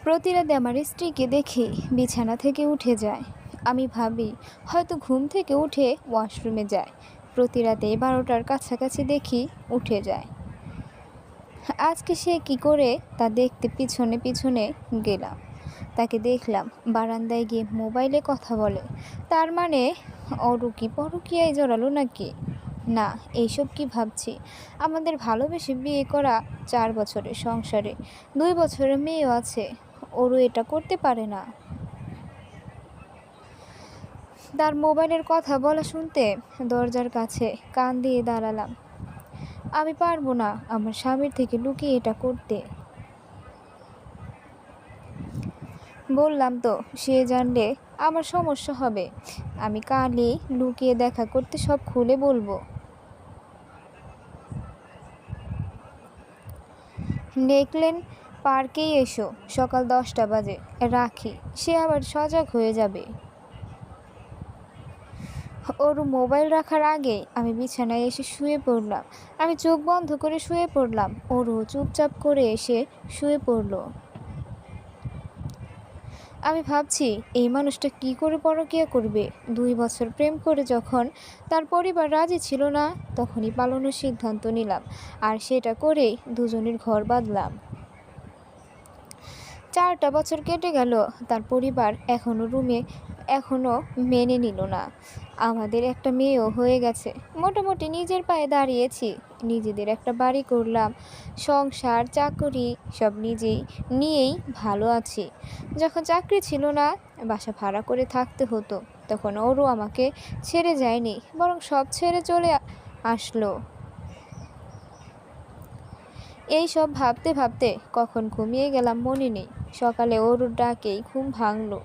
প্রতি রাতে আমার স্ত্রীকে দেখি বিছানা থেকে উঠে যায়। আমি ভাবি হয়তো ঘুম থেকে উঠে ওয়াশরুমে যায়। প্রতি রাতে 12টার কাছাকাছি দেখি উঠে যায়। আজকে সে কি করে তা দেখতে পিছনে পিছনে গেলাম। তাকে দেখলাম বারান্দায় গিয়ে মোবাইলে কথা বলে। তার মানে ওরও কি পরকীয়ায় জড়ালো নাকি? না, এইসব কি ভাবছি? আমাদের ভালোবেসে বিয়ে করা 4 বছরের সংসারে 2 বছরের মেয়েও আছে। ওরও এটা করতে পারে না? তার মোবাইলের কথা বলা শুনতে দরজার কাছে কান দিয়ে দাঁড়ালাম। আমি পারবো না আমার স্বামীর থেকে লুকিয়ে এটা করতে। বললাম তো, সে জানলে আমার সমস্যা হবে। আমি কালই লুকিয়ে দেখা করতে সব খুলে বলবো। নেকলেন পার্কেই এসো, সকাল 10টা বাজে। রাখি, সে আবার সজাগ হয়ে যাবে। ওর মোবাইল রাখার আগে আমি বিছানায় এসে শুয়ে পড়লাম। আমি চোখ বন্ধ করে শুয়ে পড়লাম। ওরও চুপচাপ করে এসে শুয়ে পড়ল। আমি ভাবছি এই মানুষটা কি করে পরকীয়া করবে। 2 বছর প্রেম করে যখন তার পরিবার রাজি ছিল না, তখনই পালানোর সিদ্ধান্ত নিলাম। আর সেটা করেই দুজনের ঘর বাঁধলাম। 4টা বছর কেটে গেল। তার পরিবার এখনো মেনে নিল না। আমাদের একটা মেয়েও হয়ে গেছে। মোটামুটি নিজের পায়ে দাঁড়িয়েছি। নিজেদের একটা বাড়ি করলাম। সংসার চাকরি সব নিজেই নিয়েই ভালো আছি। যখন চাকরি ছিল না, বাসা ভাড়া করে থাকতে হতো, তখন ওরও আমাকে ছেড়ে যায়নি, বরং সব ছেড়ে চলে আসলো। এই সব ভাবতে ভাবতে কখন ঘুমিয়ে গেলাম মনে নেই। সকালে ওর ডাকেই ঘুম ভাঙলো।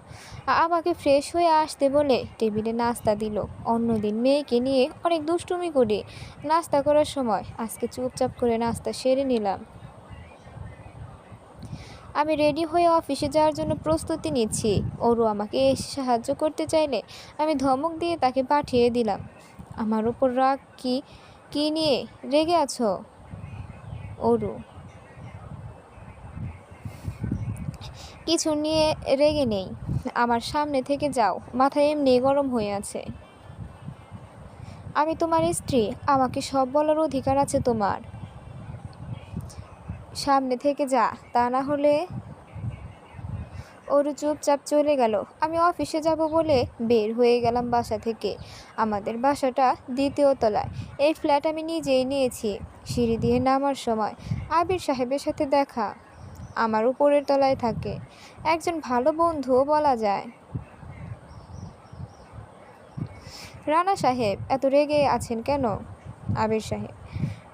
আমাকে ফ্রেশ হয়ে আসতে বলে টেবিলে নাস্তা দিল। অন্যদিন মেয়েকে নিয়ে অনেক দুষ্টুমি করি নাস্তা করার সময়। আজকে চুপচাপ করে নাস্তা সেরে নিলাম। আমি রেডি হয়ে অফিসে যাওয়ার জন্য প্রস্তুতি নিচ্ছি। ওরও আমাকে এসে সাহায্য করতে চাইলে আমি ধমক দিয়ে তাকে পাঠিয়ে দিলাম। আমার উপর রাগ কি নিয়ে রেগে আছো? ওরু, কিছু নিয়ে রেগে নেই। আমার সামনে থেকে যাও, মাথা এমনি গরম হয়ে আছে। আমি তোমার স্ত্রী, আমাকে সব বলার অধিকার আছে তোমার। সামনে থেকে যা, তা না হলে। ওরও চুপচাপ চলে গেল। আমি অফিসে যাব বলে বের হয়ে গেলাম বাসা থেকে। আমাদের বাসাটা 2য় তলায়। এই ফ্ল্যাট আমি নিজেই নিয়েছি। সিঁড়ি দিয়ে নামার সময় আবির সাহেবের সাথে দেখা। আমার উপরের তলায় থাকে, একজন ভালো বন্ধুও বলা যায়। রানা সাহেব, এত রেগে আছেন কেন? আবির সাহেব: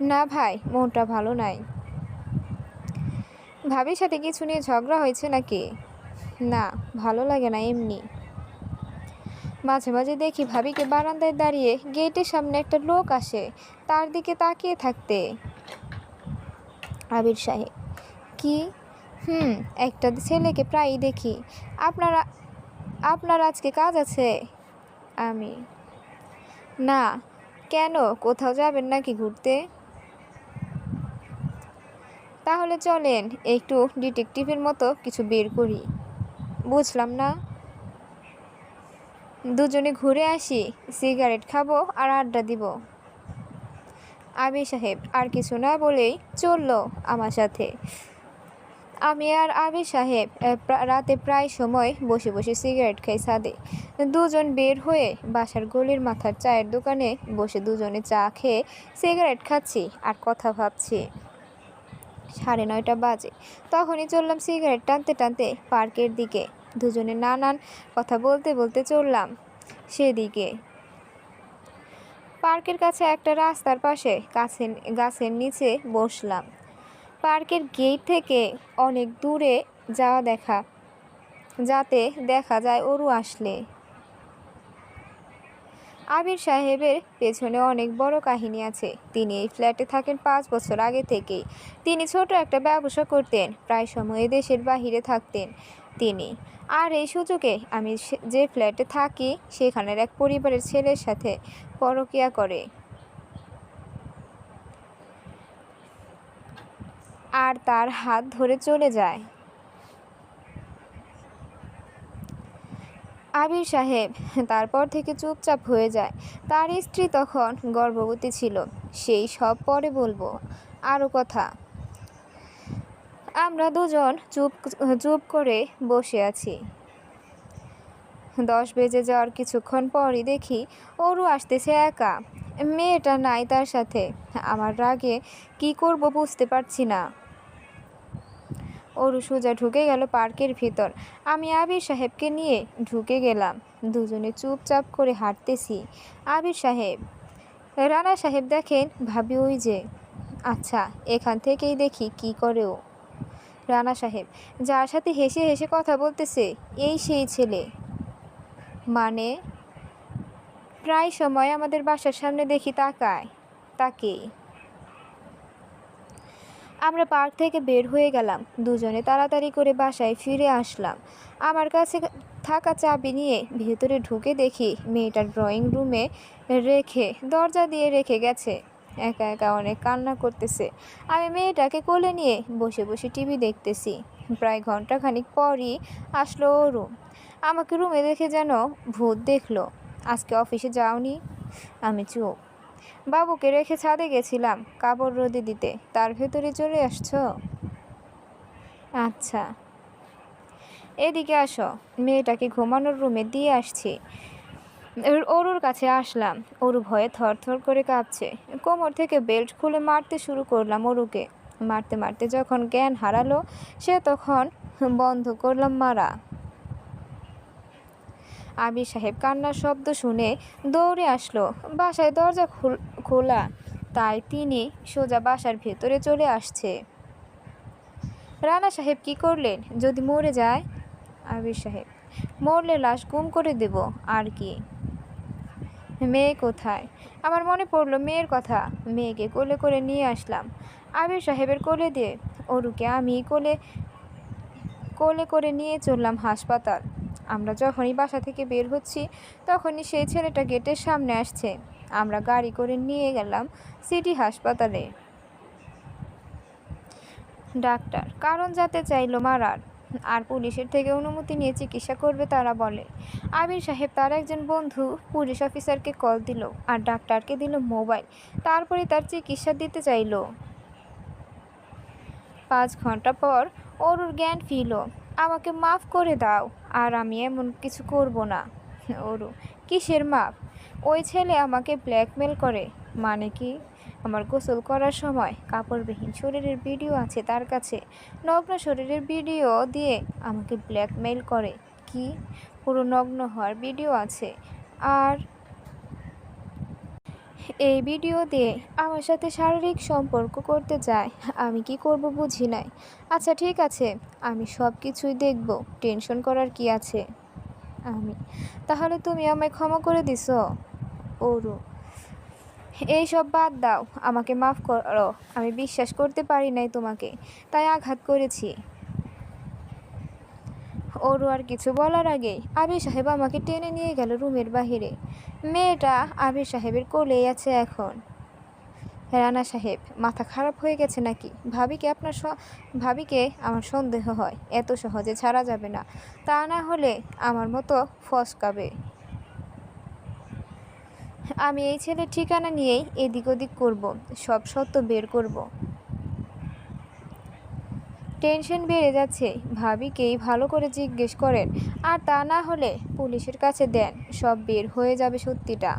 না ভাই, মনটা ভালো নাই। ভাবির সাথে কিছু নিয়ে ঝগড়া হয়েছে নাকি? না, ভালো লাগে না এমনি। মাঝে মাঝে দেখি ভাবিকে বারান্দায় দাঁড়িয়ে গেটের সামনে একটা লোক আসে, তার দিকে তাকিয়ে থাকতে। আবির সাহেব: কি? একটা ছেলেকে প্রায়ই দেখি। আপনার আজকে কাজ আছে? আমি: না। কেন, কোথাও যাবেন নাকি ঘুরতে? তাহলে চলেন একটু ডিটেকটিভের মতো কিছু বের করি। বুঝলাম না। দুজনে ঘুরে আসি, সিগারেট খাবো আর আড্ডা দিব। আবির সাহেব আর কিছু না বলেই চলল আমার সাথে। আমি আর আবির সাহেব রাতে প্রায় সময় বসে বসে সিগারেট খাই ছাদে। দুজন বের হয়ে বাসার গলির মাথার চায়ের দোকানে বসে দুজনে চা খেয়ে সিগারেট খাচ্ছি আর কথা ভাবছি। 9:30 বাজে। তখনই চললাম সিগারেট টানতে টানতে পার্কের দিকে। দুজনে নানান কথা বলতে বলতে চললাম সেদিকে। পার্কের কাছে একটা রাস্তার পাশে গাছের নিচে বসলাম। পার্কের গেট থেকে অনেক দূরে যাতে দেখা যায় ওরু আসলে। আবির সাহেবের পেছনে অনেক বড় কাহিনী আছে। তিনি এই ফ্ল্যাটে থাকেন 5 বছর আগে থেকেই। তিনি ছোট একটা ব্যবসা করতেন, প্রায় সময় দেশের বাহিরে থাকতেন তিনি। আর এই সুযোগে আমি যে ফ্ল্যাটে থাকি সেখানের এক পরিবারের ছেলের সাথে পরকীয়া করে। আর তার হাত ধরে চলে যায়। আবির সাহেব তারপর থেকে চুপচাপ হয়ে যায়। তার স্ত্রী তখন গর্ভবতী ছিল, সেই সব পরে বলবো। আরও কথা, আমরা দুজন চুপ চুপ করে বসে আছি। 10 বেজে যাওয়ার কিছুক্ষণ পরই দেখি অরু আসতেছে একা। মেয়েটা নাই তার সাথে। আমার রাগে কি করব বুঝতে পারছি না। অরু সোজা ঢুকে গেল পার্কের ভিতর। আমি আবির সাহেবকে নিয়ে ঢুকে গেলাম। দুজনে চুপচাপ করে হাঁটতেছি। আবির সাহেব, রানা সাহেব দেখেন ভাবি ওই যে। আচ্ছা, এখান থেকেই দেখি কি করে ও। রানা সাহেব, যার সাথে হেসে হেসে কথা বলতেছে এই সেই ছেলে? মানে? প্রায় সময় আমাদের বাসার সামনে দেখি তাকায় তাকেই। আমরা পার্ক থেকে বের হয়ে গেলাম। দুজনে তাড়াতাড়ি করে বাসায় ফিরে আসলাম। আমার কাছে থাকা চাবি নিয়ে ভেতরে ঢুকে দেখি মেয়েটা ড্রয়িং রুমে রেখে দরজা দিয়ে রেখে গেছে। একা একা অনেক কান্না করতেছে। আমি মেয়েটাকে কোলে নিয়ে বসে বসে টিভি দেখতেছি। প্রায় ঘন্টাখানিক পরই আসলো ওরু। আমাকে রুমে দেখে যেন ভূত দেখলো। আজকে অফিসে যাওনি? আমি চুপ। বাবুকে রেখে ছাদে গেছিলাম কাপড় রোদে দিতে, তার ভেতরে চলে আসছো? আচ্ছা, এদিকে আসো, মেয়েটাকে ঘুমানোর রুমে দিয়ে আসছি। অরুর কাছে আসলাম। অরু ভয়ে থরথর করে কাঁপছে। কোমর থেকে বেল্ট খুলে মারতে শুরু করলাম অরুকে। মারতে মারতে যখন জ্ঞান হারালো সে তখন বন্ধ করলাম মারা। আবির সাহেব কান্নার শব্দ শুনে দৌড়ে আসলো। বাসায় দরজা খোলা, তাই তিনি সোজা বাসার ভেতরে চলে আসছে। রানা সাহেব কি করলেন? যদি মরে যায়? আবির সাহেব, মরলে লাশ গুম করে দেব আর কি। মেয়ে কোথায়? আমার মনে পড়লো মেয়ের কথা। মেয়েকে কোলে করে নিয়ে আসলাম আবির সাহেবের কোলে দিয়ে। অরুকে আমি কোলে কোলে করে নিয়ে চললাম হাসপাতাল। আমরা যখনই বাসা থেকে বের হচ্ছি তখনই সেই ছেলেটা গেটের সামনে আসছে। আমরা গাড়ি করে নিয়ে গেলাম সিটি হাসপাতালে। ডাক্তার কারণ জানতে চাইলো মারার, আর পুলিশের থেকে অনুমতি নিয়ে চিকিৎসা করবে তারা বলে। আবির সাহেব তার একজন বন্ধু পুলিশ অফিসারকে কল দিল আর ডাক্তারকে দিল মোবাইল। তারপরে তার চিকিৎসা দিতে চাইলো। 5 ঘন্টা পর অরুর জ্ঞান ফিরল। আমাকে মাফ করে দাও, আর আমি এমন কিছু করব না। অরু, কিসের মাপ? ওই ছেলে আমাকে ব্ল্যাকমেল করে। মানে কি? আমার গোসল করার সময় কাপড়বিহীন শরীরের ভিডিও আছে তার কাছে। নগ্ন শরীরের ভিডিও দিয়ে আমাকে ব্ল্যাকমেল করে। কি? পুরো নগ্ন হওয়ার ভিডিও আছে, আর এই ভিডিও দিয়ে আমার সাথে শারীরিক সম্পর্ক করতে চায়। আমি কি করব বুঝি নাই। আচ্ছা ঠিক আছে, আমি সব কিছুই দেখব, টেনশন করার কি আছে। আমি, তাহলে তুমি আমায় ক্ষমা করে দিছো? ওরু, এই সব বাদ দাও, আমাকে মাফ করো। আমি বিশ্বাস করতে পারি নাই তোমাকে, তাই আঘাত করেছি। ওরু আর কিছু বলার আগেই আবির সাহেব আমাকে টেনে নিয়ে গেল রুমের বাহিরে। মেয়েটা আবির সাহেবের কোলেই আছে এখন। রানা সাহেব, মাথা খারাপ হয়ে গেছে নাকি? ভাবিকে আমার সন্দেহ হয়, এত সহজে ছাড়া যাবে না, তা না হলে আমার মতো ফসকাবে। আমি এই ছেলের ঠিকানা নিয়েই এদিক ওদিক করব, সব সত্য বের করব। টেনশন বেড়ে যাচ্ছে, ভাবিকেই ভালো করে জিজ্ঞেস করেন, আর তা না হলে পুলিশের কাছে দেন, সব বের হয়ে যাবে সত্যিটা।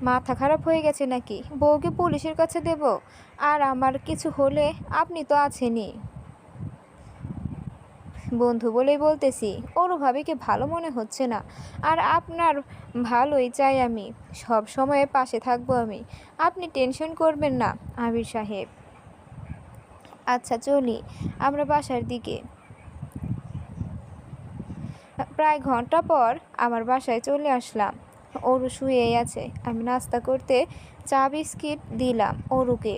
মাথা খারাপ হয়ে গেছে নাকি? বউকে পুলিশের কাছে দেব? আর আমার কিছু হলে আপনি তো আছেনই। বন্ধু বলেই বলতেছি, ওরও ভাবিকে ভালো মনে হচ্ছে না, আর আপনার ভালোই চাই আমি, সব সময়ে পাশে থাকবো আমি, আপনি টেনশন করবেন না আবির সাহেব। আচ্ছা চলি আমরা বাসার দিকে। প্রায় ঘন্টা পর আমার বাসায় চলে আসলাম। অরু শুয়েই আছে। আমি নাস্তা করতে চা বিস্কিট দিলাম অরুকে।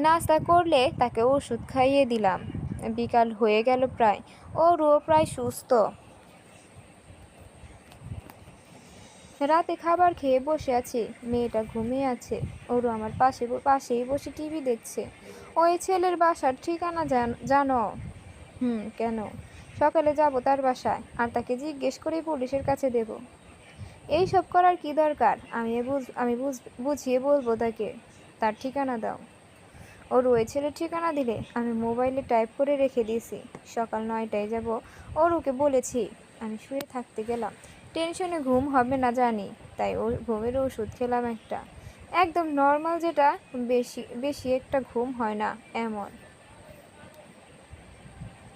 নাস্তা করলে তাকে ওষুধ খাইয়ে দিলাম। বিকাল হয়ে গেল প্রায়। অরুও প্রায় সুস্থ। রাতে খাবার খেয়ে বসে আছি, মেয়েটা ঘুমিয়ে আছে। অরু আমার পাশেই বসে টিভি দেখছে। ওই ছেলের বাসার ঠিকানা জানো? কেন? সকালে যাব তার বাসায় আর তাকে জিজ্ঞেস করে পুলিশের কাছে দেব। এই সব করার কি দরকার? আমি বুঝিয়ে বলবো তাকে। তার ঠিকানা দাও। ওর ওই ছেলের ঠিকানা দিলে আমি মোবাইলে টাইপ করে রেখে দিয়েছি। সকাল 9টায় যাব। ওকে বলেছি। আমি শুয়ে থাকতে গেলাম। টেনশনে ঘুম হবে না জানি, তাই ঘুমের ওষুধ খেলাম একটা। একদম নর্মাল, যেটা বেশি বেশি একটা ঘুম হয় না এমন।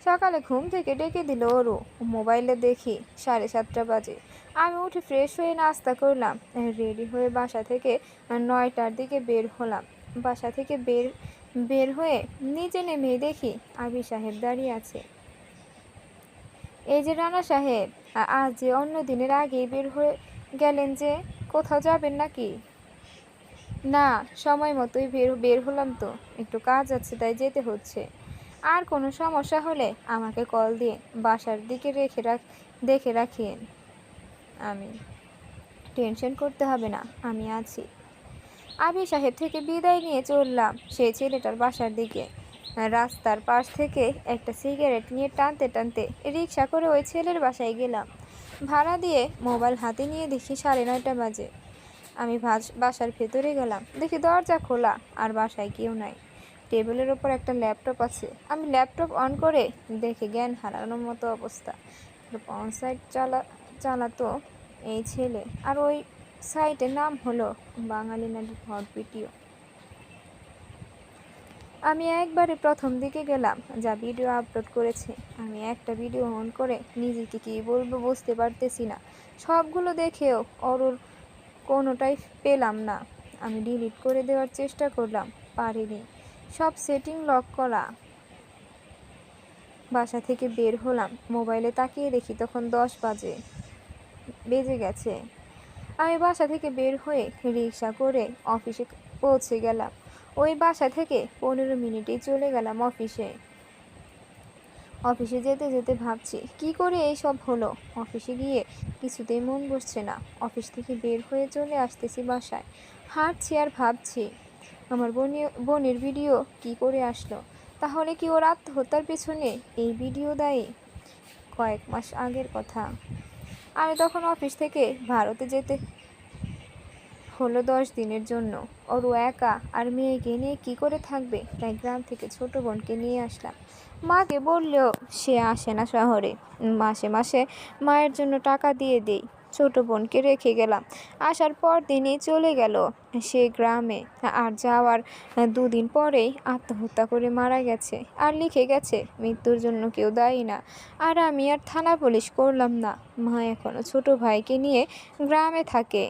সকালে ঘুম থেকে ডেকে দিল ওরু। মোবাইলে দেখি 7:30 বাজে। আমি উঠে ফ্রেশ হয়ে নাস্তা করলাম, রেডি হয়ে বাসা থেকে 9টার দিকে বের হলাম। বাসা থেকে বের হয়ে নিচে নেমে দেখি আবি সাহেব দাঁড়িয়ে আছে। এই যে রানা সাহেব, আজ যে অন্য দিনের আগেই বের হয়ে গেলেন যে, কোথাও যাবেন নাকি? না, সময় মতোই বের হলাম তো, একটু কাজ আছে তাই যেতে হচ্ছে। আর কোনো সমস্যা হলে আমাকে কল দিয়ে বাসার দিকে দেখে রাখিয়েন। আমি টেনশন করতে হবে না, আমি আছি। আবি সাহেব থেকে বিদায় নিয়ে চললাম সেই ছেলেটার বাসার দিকে। রাস্তার পাশ থেকে একটা সিগারেট নিয়ে টানতে টানতে রিক্সা করে ওই ছেলের বাসায় গেলাম। ভাড়া দিয়ে মোবাইল হাতে নিয়ে দেখি 9:30 বাজে। আমি বাসার ভেতরে গেলাম, দেখি দরজা খোলা আর বাসায় কেউ নাই। টেবিলের ওপর একটা ল্যাপটপ আছে। আমি ল্যাপটপ অন করে দেখে জ্ঞান হারানোর মতো অবস্থা। পর্ন সাইট চালাতো এই ছেলে, আর ওই সাইটের নাম হলো বাঙালি নারীর হট ভিডিও। আমি একবারে প্রথম দিকে গেলাম, যা ভিডিও আপলোড করেছে। আমি একটা ভিডিও অন করে নিজেকে কী বলবো বুঝতে পারতেছি না। সবগুলো দেখেও ওর কোনোটাই পেলাম না। আমি ডিলিট করে দেওয়ার চেষ্টা করলাম, পারিনি। সব সেটিং লক করা। বাসা থেকে বের হলাম, মোবাইলে তাকিয়ে দেখি তখন 10 বেজে গেছে। আমি বাসা থেকে বের হয়ে রিক্সা করে অফিসে পৌঁছে গেলাম। ওই বাসা থেকে 15 মিনিটেই চলে গেলাম অফিসে। অফিসে যেতে যেতে ভাবছি কি করে এই সব হলো। অফিসে গিয়ে কিছুতেই মন বসছে না। অফিস থেকে বের হয়ে চলে আসতেছি বাসায়, হাঁটছি আর ভাবছি আমার বোনের ভিডিও কি করে আসলো। তাহলে কি ওর আত্মহত্যার পেছনে এই ভিডিও দায়ী? কয়েক মাস আগের কথা। আমি তখন অফিস থেকে ভারতে যেতে হলো 10 দিনের জন্য। ওরও একা আর মেয়েকে নিয়ে কি করে থাকবে, তাই গ্রাম থেকে ছোট বোনকে নিয়ে আসলাম। মাকে বললেও সে আসে না শহরে। মাসে মাসে মায়ের জন্য টাকা দিয়ে দেই। ছোট বোনকে রেখে গেলাম। আসার পর দিনই চলে গেল সে গ্রামে। আর যাওয়ার 2 দিন পরেই আত্মহত্যা করে মারা গেছে। আর লিখে গেছে মৃত্যুর জন্য কেউ দায়ী না। আর আমি আর থানা পুলিশ করলাম না। মা এখনো ছোট ভাইকে নিয়ে গ্রামে থাকে।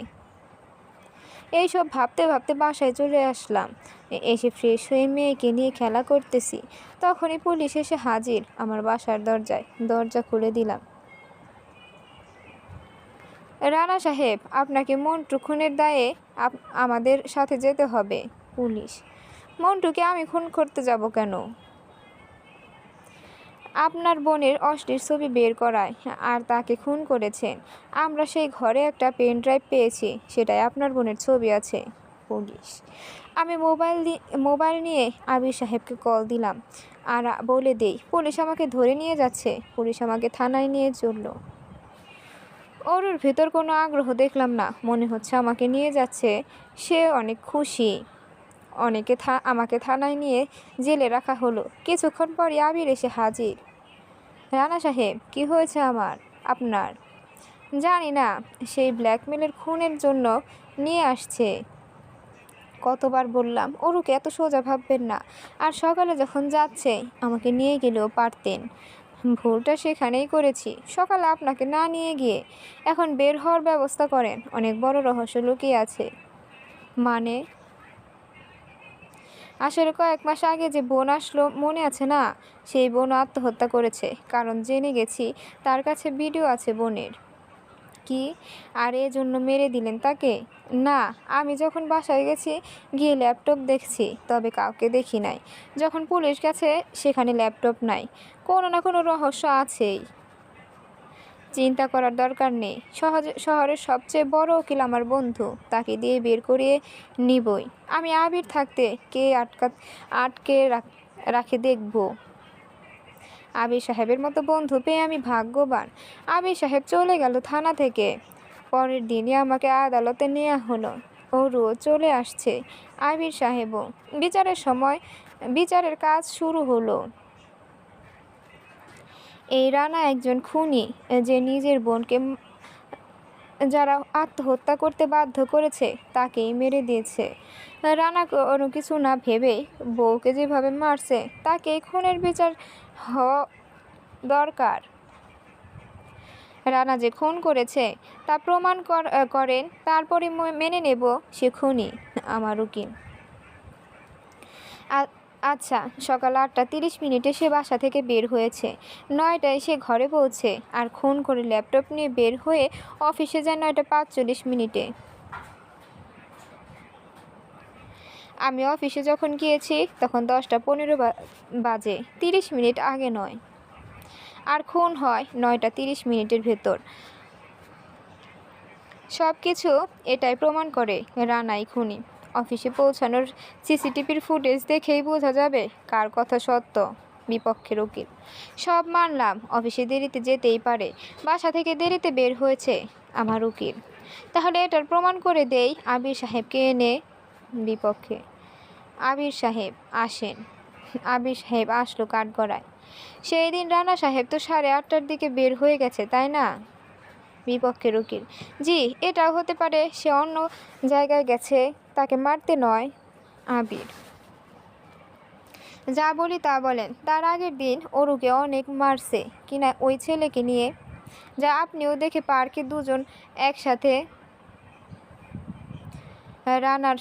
এইসব ভাবতে ভাবতে বাসায় চলে আসলাম। এসে ফ্রেশ হয়ে মেয়েকে নিয়ে খেলা করতেছি, তখনই পুলিশ এসে হাজির আমার বাসার দরজায়। দরজা খুলে দিলাম। রানা সাহেব, আপনাকে মন্টু খুনের দায়ে আমাদের সাথে যেতে হবে। পুলিশ: মন্টুকে আমি খুন করতে যাব কেন? আপনার বোনের অশ্লীল ছবি বের করায় আর তাকে খুন করেছেন। আমরা সেই ঘরে একটা পেন ড্রাইভ পেয়েছি, সেটাই আপনার বোনের ছবি আছে। পুলিশ: আমি মোবাইল নিয়ে আবির সাহেবকে কল দিলাম আর বলে দেই পুলিশ আমাকে ধরে নিয়ে যাচ্ছে। পুলিশ আমাকে থানায় নিয়ে চলল। ওর ভেতর কোনো আগ্রহ দেখলাম না, মনে হচ্ছে আমাকে নিয়ে যাচ্ছে সে অনেক খুশি। আমাকে থানায় নিয়ে জেলে রাখা হলো। কিছুক্ষণ পরই আবির এসে হাজির। রানা সাহেব, কি হয়েছে আপনার? জানি না, সেই ব্ল্যাকমেলের খুনের জন্য নিয়ে আসছে। কতবার বললাম ওরুকে এত সোজা ভাববেন না। আর সকালে যখন যাচ্ছে আমাকে নিয়ে গেলেও পারতেন। ভুলটা সেখানেই করেছি, সকালে আপনাকে না নিয়ে গিয়ে। এখন বের হওয়ার ব্যবস্থা করেন, অনেক বড় রহস্য লুকিয়ে আছে। মানে? আসলে কয়েক মাস আগে যে বোন আসলো মনে আছে না? সেই বোন আত্মহত্যা করেছে, কারণ জেনে গেছি তার কাছে ভিডিও আছে বোনের। কি? আর এজন্য মেরে দিলেন তাকে? না, আমি যখন বাসায় গিয়ে ল্যাপটপ দেখছি, তবে কাউকে দেখি নাই। যখন পুলিশ গেছে সেখানে ল্যাপটপ নাই। কোনো না কোনো রহস্য আছেই। চিন্তা করার দরকার নেই। শহরের সবচেয়ে বড় উকিল আমার বন্ধু, তাকে দিয়ে বের করিয়ে নিবই। আমি আবির থাকতে কে আটকে রাখে দেখব। আবির সাহেবের মতো বন্ধু পেয়ে আমি ভাগ্যবান। আবির সাহেব চলে গেল থানা থেকে। পরের দিনই আমাকে আদালতে নেওয়া হলো। ওরও চলে আসছে, আবির সাহেবও। বিচারের কাজ শুরু হলো। এই রানা একজন খুনি, যে নিজের বোনকে যারা আত্মহত্যা করতে বাধ্য করেছে তাকেই মেরে দিয়েছে। রানা কোনো কিছু না ভেবে বউকে যেভাবে মারছে তাকে খুনের বিচার হওয়া দরকার। রানা যে খুন করেছে তা প্রমাণ করেন, তারপরে মেনে নেব সে খুনি, আমার উকিল। আচ্ছা, সকাল 8:30 সে বাসা থেকে বের হয়েছে। 9টায় সে ঘরে পৌঁছে আর খুন করে ল্যাপটপ নিয়ে বের হয়ে অফিসে যায় 9:45। আমি অফিসে যখন গিয়েছি তখন 10:15 বাজে, 30 মিনিট আগে নয়। আর খুন হয় 9:30 ভেতর। সব কিছু এটাই প্রমাণ করে রানাই খুনি। অফিসে পৌঁছানোর সিসিটিভির ফুটেজ দেখেই বোঝা যাবে কার কথা সত্য। বিপক্ষের উকিল: সব মানলাম, অফিসে দেরিতে যেতেই পারে, বাসা থেকে দেরিতে বের হয়েছে আমার উকিল। তাহলে এটার প্রমাণ করে দেই আবির সাহেবকে এনে। বিপক্ষে: আবির সাহেব আসেন। আবির সাহেব আসলো কাঠগড়ায়। সেই দিন রানা সাহেব তো 8:30টার দিকে বের হয়ে গেছে, তাই না? বিপক্ষের উকিল: জি, এটাও হতে পারে সে অন্য জায়গায় গেছে, তাকে মারতে নয়। আবির: যা বলি তা বলেন। তার আগের দিন অরুকে অনেক মারছে কিনা ওই ছেলেকে নিয়ে, যা আপনিও দেখে পার্কে দুজন একসাথে। রানার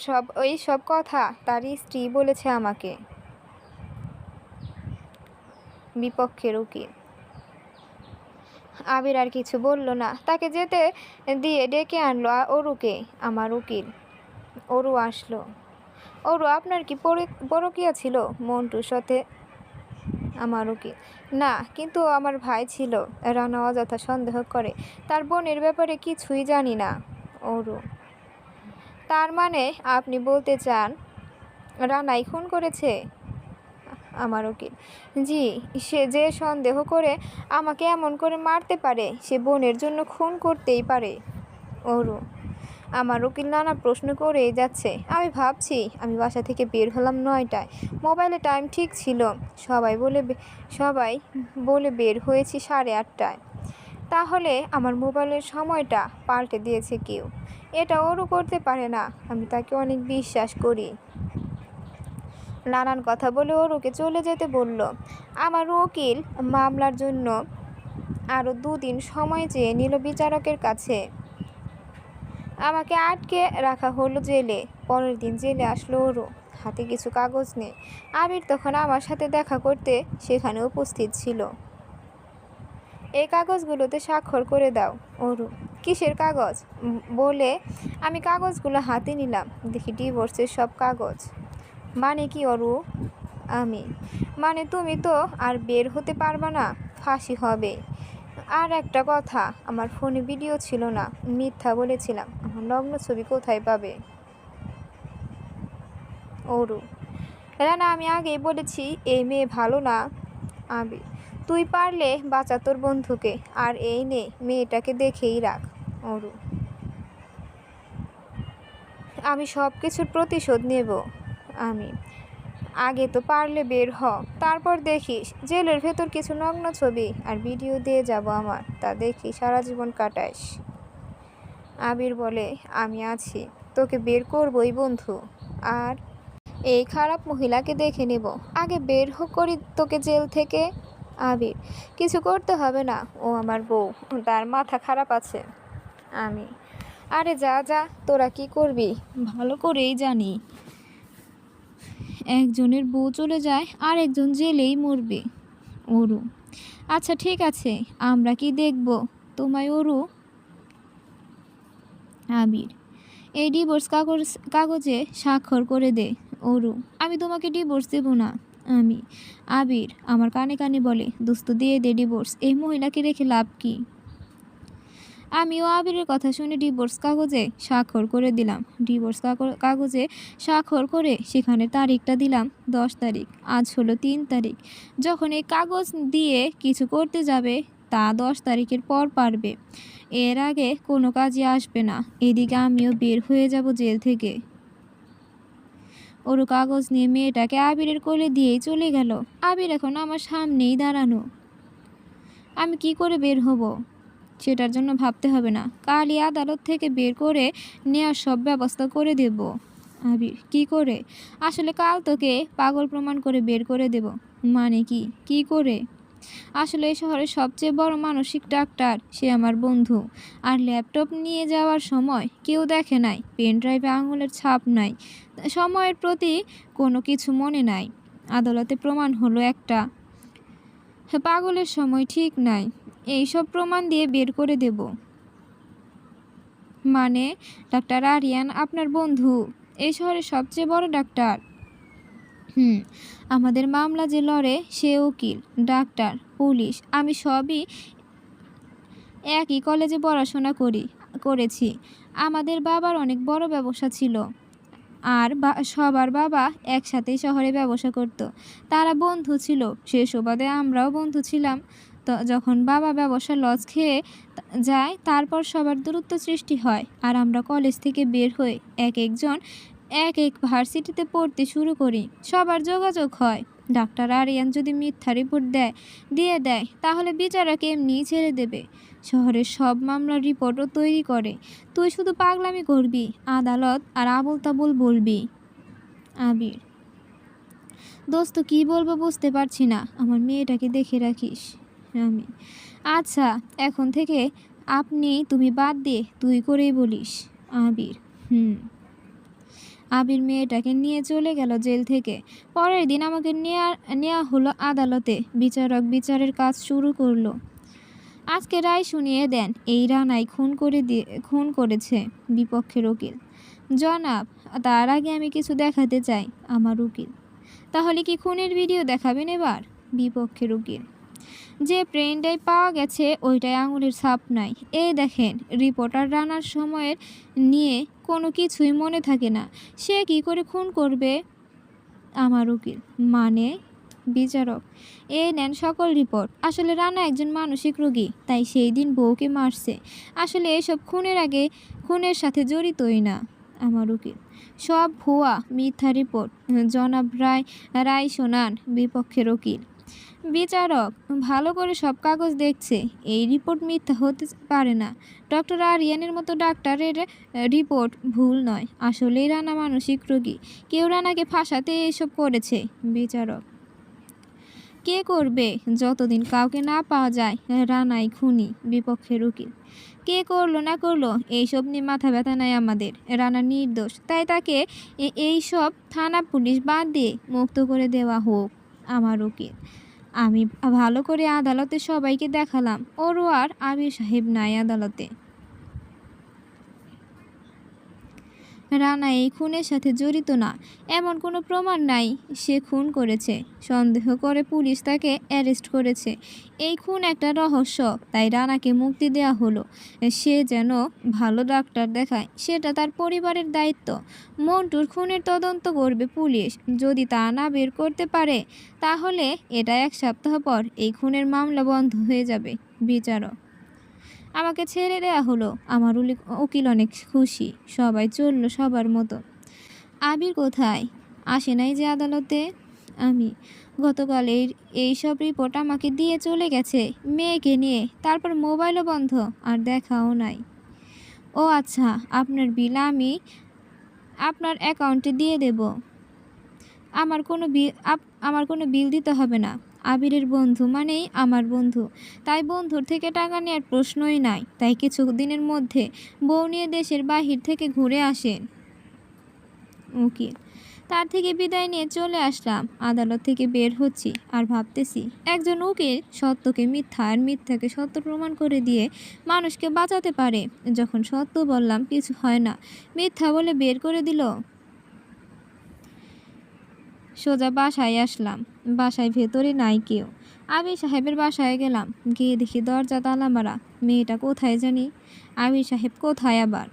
সব কথা তার স্ত্রী বলেছে আমাকে। বিপক্ষের উকিল: আবির আর কিছু বলল না, তাকে যেতে দিয়ে ডেকে আনলো অরুকে। আমার উকিল: অরু আসলো। অরু, আপনার কি পরকীয়া ছিল মন্টুর সাথে? আমার উকিল: না, কিন্তু আমার ভাই ছিল। রানা অযথা সন্দেহ করে, তার বোনের ব্যাপারে কিছুই জানি না। অরু: তার মানে আপনি বলতে চান রানাই খুন করেছে? আমার উকিল: জি, সে যে সন্দেহ করে আমাকে এমন করে মারতে পারে সে বোনের জন্য খুন করতেই পারে। অরু: আমার উকিল নানা প্রশ্ন করেই যাচ্ছে। আমি ভাবছি আমি বাসা থেকে বের হলাম 9টায়, মোবাইলে টাইম ঠিক ছিল। সবাই বলে বের হয়েছি 8:30টায়। তাহলে আমার মোবাইলের সময়টা পাল্টে দিয়েছে কেউ। এটা ওরও করতে পারে না, আমি তাকে অনেক বিশ্বাস করি। নানান কথা বলে ওরুকে চলে যেতে বলল। আমার উকিল মামলার জন্য আরও 2 দিন সময় চেয়ে নিল বিচারকের কাছে। আমাকে আটকে রাখা হলো জেলে। পরের দিন জেলে আসলো ওরু, হাতে কিছু কাগজ নেই। আবির তখন আমার সাথে দেখা করতে সেখানে উপস্থিত ছিল। এই কাগজগুলোতে স্বাক্ষর করে দাও। অরু: কিসের কাগজ? বলে আমি কাগজগুলো হাতে নিলাম, দেখি ডিভোর্সের সব কাগজ। মানে কি অরু? আমি: মানে তুমি তো আর বের হতে পারবা না, ফাঁসি হবে। আর একটা কথা, আমার ফোনে ভিডিও ছিল না, মিথ্যা বলেছিলাম। আমার নগ্ন ছবি কোথায় পাবে? অরু: রানা, আমি আগেই বলেছি এই মেয়ে ভালো না। আবির: তুই পারলে বাঁচা তোর বন্ধুকে, আর এই নে মেয়েটাকে দেখেই রাখ। অরু: আমি সব কিছুর প্রতিশোধ নেব। আমি: আগে তো পারলে বের হ, তারপর দেখিস জেলের ভেতর কিছু নগ্ন ছবি আর ভিডিও দিয়ে যাব আমার, তা দেখি সারা জীবন কাটাইস। আবির বলে, আমি আছি, তোকে বের করবই বন্ধু। আর এই খারাপ মহিলাকে দেখে নেব, আগে বের করি তোকে জেল থেকে। আবির: কিছু করতে হবে না, ও আমার বউ, তার মাথা খারাপ আছে। আমি: আরে যা যা, তোরা কি করবি ভালো করেই জানি। একজনের বউ চলে যায় আর একজন জেলেই মরবে। অরু: আচ্ছা ঠিক আছে, আমরা কি দেখব তোমায় অরু? আবির: এই ডিভোর্স কাগজে স্বাক্ষর করে দে। অরু: আমি তোমাকে ডিভোর্স দেব না। আমি: আবির আমার কানে কানে বলে, দোস্ত দিয়ে দে ডিভোর্স, এই মহিলাকে রেখে লাভ কি? আমিও আবিরের কথা শুনে ডিভোর্স কাগজে স্বাক্ষর করে দিলাম। ডিভোর্স কাগজে স্বাক্ষর করে সেখানে তারিখটা দিলাম 10 তারিখ। আজ হলো 3 তারিখ। যখন এই কাগজ দিয়ে কিছু করতে যাবে তা 10 তারিখের পর পারবে। এর আগে কোনো কাজই আসবে না। এদিকে আমিও বের হয়ে যাব জেল থেকে। ওর কাগজ নিয়ে মেয়েটাকে আবিরের কোলে দিয়েই চলে গেল। আবির এখন আমার সামনেই দাঁড়ানো। আমি কি করে বের হব সেটার জন্য ভাবতে হবে না। কালই আদালত থেকে বের করে নেওয়ার সব ব্যবস্থা করে দেব। আবির: কি করে? আসলে কাল তোকে পাগল প্রমাণ করে বের করে দেব। মানে কি? কি করে? আসলে এই শহরের সবচেয়ে বড় মানসিক ডাক্তার সে আমার বন্ধু। আর ল্যাপটপ নিয়ে যাওয়ার সময় কেউ দেখে নাই, পেন ড্রাইভে আঙুলের ছাপ নাই, সময়ের প্রতি কোনো কিছু মনে নাই। আদালতে প্রমাণ হলো একটা, পাগলের সময় ঠিক নাই। এইসব প্রমাণ দিয়ে বের করে দেব। মানে ডাক্তার আরিয়ান আপনার বন্ধু, এই শহরের সবচেয়ে বড় ডাক্তার। আমাদের মামলা যে লড়ে সে উকিল, ডাক্তার, পুলিশ, আমি সবই একই কলেজে পড়াশোনা করেছি। আমাদের বাবার অনেক বড় ব্যবসা ছিল। আর সবার বাবা একসাথেই শহরে ব্যবসা করত। তারা বন্ধু ছিল, সে সুবাদে আমরাও বন্ধু ছিলাম। তো যখন বাবা ব্যবসা লস খেয়ে যায় তারপর সবার দূরত্ব সৃষ্টি হয়। আর আমরা কলেজ থেকে বের হয়ে একজন এক ভার্সিটিতে পড়তে শুরু করি। সবার যোগাযোগ হয়। ডাক্তার আরিয়ান যদি মিথ্যা রিপোর্ট দিয়ে দেয় তাহলে বিচারক এমনিই ছেড়ে দেবে। শহরের সব মামলার রিপোর্টও তৈরি করে। তুই শুধু পাগলামি করবি, আদালত আর আবল তাবল বলবি। আবির: দোস্ত কি বলবো বুঝতে পারছি না, আমার মেয়েটাকে দেখে রাখিস। আমি: আচ্ছা, এখন থেকে তুমি বাদ দিয়ে তুই করেই বলিস। আবির: আবির মেয়েটাকে নিয়ে চলে গেল জেল থেকে। পরের দিন আমাকে নেওয়া হলো আদালতে। বিচারক বিচারের কাজ শুরু করলো। আজকে রায় শুনিয়ে দেন। এই রানাই খুন করেছে। বিপক্ষের উকিল: জনাব, তার আগে আমি কিছু দেখাতে চাই। আমার উকিল: তাহলে কি খুনের ভিডিও দেখাবেন এবার? বিপক্ষের উকিল: যে প্রিন্টটাই পাওয়া গেছে ওইটাই আঙুলের ছাপ নাই। এই দেখেন, রিপোর্টার রানার সময়ের নিয়ে কোনো কিছুই মনে থাকে না, সে কি করে খুন করবে? আমার উকিল: মানে? বিচারক: এই নেন সকল রিপোর্ট। আসলে রানা একজন মানসিক রোগী, তাই সেই দিন বউকে মারছে। আসলে এসব খুনের সাথে জড়িতই না। আমার উকিল: সব ভুয়া, মিথ্যা রিপোর্ট। জনাব, রায় শোনান। বিপক্ষের উকিল: বিচারক ভালো করে সব কাগজ দেখছে, এই রিপোর্ট মিথ্যা হতে পারে না। ডক্টর আরিয়ানের মতো ডাক্তারের রিপোর্ট ভুল নয়। আসলেই রানা মানসিক রোগী, কেউ রানাকে ফাঁসাতে এসব করেছে। বিচারক: কে করবে? যতদিন কাউকে না পাওয়া যায় রানাই খুনি। বিপক্ষের উকিল: কে করলো না করলো এইসব নিয়ে মাথা ব্যথা নাই আমাদের। রানা নির্দোষ, তাই তাকে এইসব থানা পুলিশ বাদ দিয়ে মুক্ত করে দেওয়া হোক। আমার উকিল: আমি ভালো করে আদালতে সবাইকে দেখালাম, ওরও আর আবির সাহেব নাই আদালতে। রানা এই খুনের সাথে জড়িত না, এমন কোনো প্রমাণ নাই সে খুন করেছে। সন্দেহ করে পুলিশ তাকে অ্যারেস্ট করেছে। এই খুন একটা রহস্য, তাই রানাকে মুক্তি দেওয়া হলো। সে যেন ভালো ডাক্তার দেখায়, সেটা তার পরিবারের দায়িত্ব। মন্টুর খুনের তদন্ত করবে পুলিশ। যদি তা না বের করতে পারে তাহলে এটা 1 সপ্তাহ পর এই খুনের মামলা বন্ধ হয়ে যাবে। বিচারক: আমাকে ছেড়ে দেওয়া হলো। আমার উকিল অনেক খুশি। সবাই চলল সবার মতো। আবির কোথায়? আসে নাই যে আদালতে। আমি: গতকাল এই সব রিপোর্ট আমাকে দিয়ে চলে গেছে মেয়েকে নিয়ে, তারপর মোবাইলও বন্ধ, আর দেখাও নাই। ও আচ্ছা, আপনার বিল আমি আপনার অ্যাকাউন্টে দিয়ে দেব। আমার কোনো বিল দিতে হবে না। আবিরের বন্ধু মানেই আমার বন্ধু, তাই বন্ধুর থেকে টাকা নেওয়ার প্রশ্নই নাই। তাই কিছুদিনের মধ্যে বউ নিয়ে দেশের বাহির থেকে ঘুরে আসেন। উকিল: তার থেকে বিদায় নিয়ে চলে আসলাম। আদালত থেকে বের হচ্ছি আর ভাবতেছি, একজন উকিল সত্যকে মিথ্যা আর মিথ্যাকে সত্য প্রমাণ করে দিয়ে মানুষকে বাঁচাতে পারে। যখন সত্য বললাম কিছু হয় না, মিথ্যা বলে বের করে দিল। সোজা বাসায় আসলাম। বাসায় ভেতরে নাই কেউ। আবির সাহেবের বাসায় গেলাম, গিয়ে দেখি দরজা তালা মারা। মেয়েটা কোথায় জানি? আবির সাহেব কোথায় আবার?